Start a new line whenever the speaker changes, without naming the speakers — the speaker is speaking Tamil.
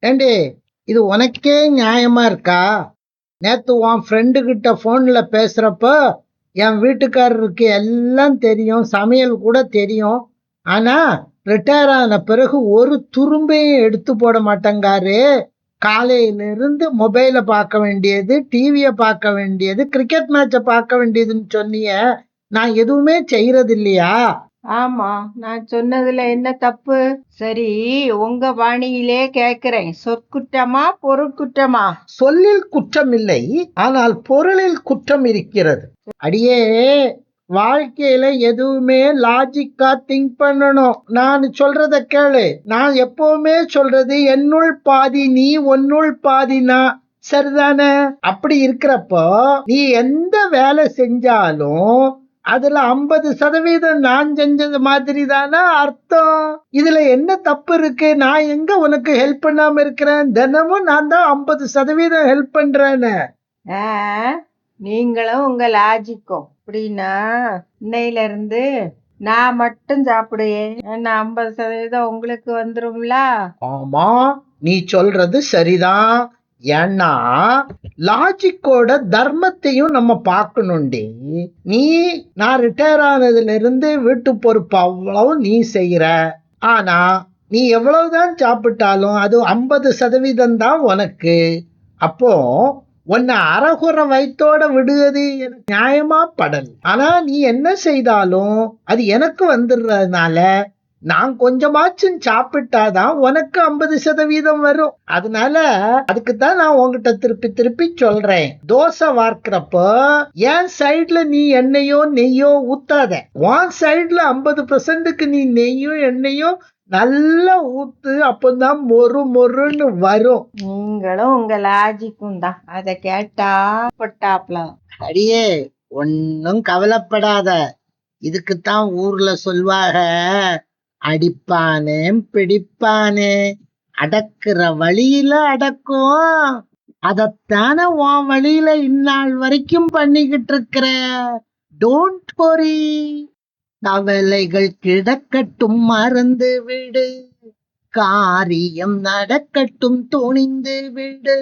ஏண்டி, இது உனக்கே நியாயமா இருக்கா? நேத்து உன் ஃப்ரெண்டு கிட்ட போன்ல பேசுறப்ப என் வீட்டுக்காரருக்கு எல்லாம் தெரியும், சமையல் கூட தெரியும். ஆனா ரிட்டையர் ஆன பிறகு ஒரு துரும்பையும் எடுத்து போட மாட்டேங்காரு. காலையில இருந்து மொபைல பார்க்க வேண்டியது, டிவிய பார்க்க வேண்டியது, கிரிக்கெட் மேட்ச பார்க்க வேண்டியதுன்னு சொன்னிய. நான் எதுவுமே செய்யறது இல்லையா?
ஆமா, நான் சொன்னதுல என்ன தப்பு? சரி, உங்க பாணியிலே கேக்குறேன். சொற்குற்றமா பொருட்குற்றமா?
சொல்லில் குற்றம் இல்லை, ஆனால் பொருளில் குற்றம் இருக்கிறது. அடியே, வாழ்க்கையில எதுவுமே லாஜிக்கா திங்க் பண்ணணும். நான் சொல்றத கேளு. நான் எப்பவுமே சொல்றது என்னுள் பாதி நீ, உன்னுள் பாதி நான். சரிதானே? அப்படி இருக்கிறப்போ நீ எந்த வேலை செஞ்சாலும் அதுல 50% நான் செஞ்சது மாதிரி தானே அர்த்தம். இதுல என்ன தப்பு இருக்கு? நான் எங்க உனக்கு ஹெல்ப் பண்ணாம இருக்கிறேன்? தினமும் நான் தான் 50% ஹெல்ப் பண்றேன்னு.
ஆ, நீங்களும் உங்க லாஜிக்கும் அப்படின்னா இன்னையில இருந்து நான் மட்டும் சாப்பிடுவேன். என்ன 50% உங்களுக்கு வந்துரும்ல?
ஆமா, நீ சொல்றது சரிதான். ஏன்னா லாஜிக்கோட தர்மத்தையும் நம்ம பார்க்கணும்டி. நீ, நான் ரிட்டையர் ஆனதுல இருந்து வீட்டு பொறுப்பு அவ்வளவு நீ செய்யற. ஆனா நீ எவ்வளவுதான் சாப்பிட்டாலும் அது 50% தான் உனக்கு. அப்போ உன்னை அறகுறை வயித்தோட விடுவது எனக்கு நியாயமா படல். ஆனா நீ என்ன செய்தாலும் அது எனக்கு வந்துடுறதுனால நான் கொஞ்சமாச்சும் சாப்பிட்டாதான் உனக்கு 50% வரும். அதனால அதுக்குதான் நான் உன்கிட்ட திருப்பி திருப்பி சொல்றேன். தோசை வார்க்கிறப்போ என் சைடுல நீ எண்ணெயோ நெய்யோ ஊத்தாத. உன் சைடுல 50%க்கு நீ நெய்யும் எண்ணெயும் நல்லா ஊத்து. அப்பதான் மொறு மொறுன்னு வரும்.
நீங்களும் உங்க லாஜிக்கும் தான். அதை கேட்டா பட்டாப்ல.
அடியே, ஒன்னும் கவலைப்படாத. இதுக்குத்தான் ஊர்ல சொல்வாக, அடிப்பானே பிடிப்பானே, அடக்குற வழியில அடக்கும். அதத்தானே உன் வழியில இந்நாள் வரைக்கும் பண்ணிக்கிட்டு இருக்கிற. Don't worry. கவலைகள் கிடக்கட்டும், மறந்து விடு. காரியம் நடக்கட்டும், துணிந்து விடு.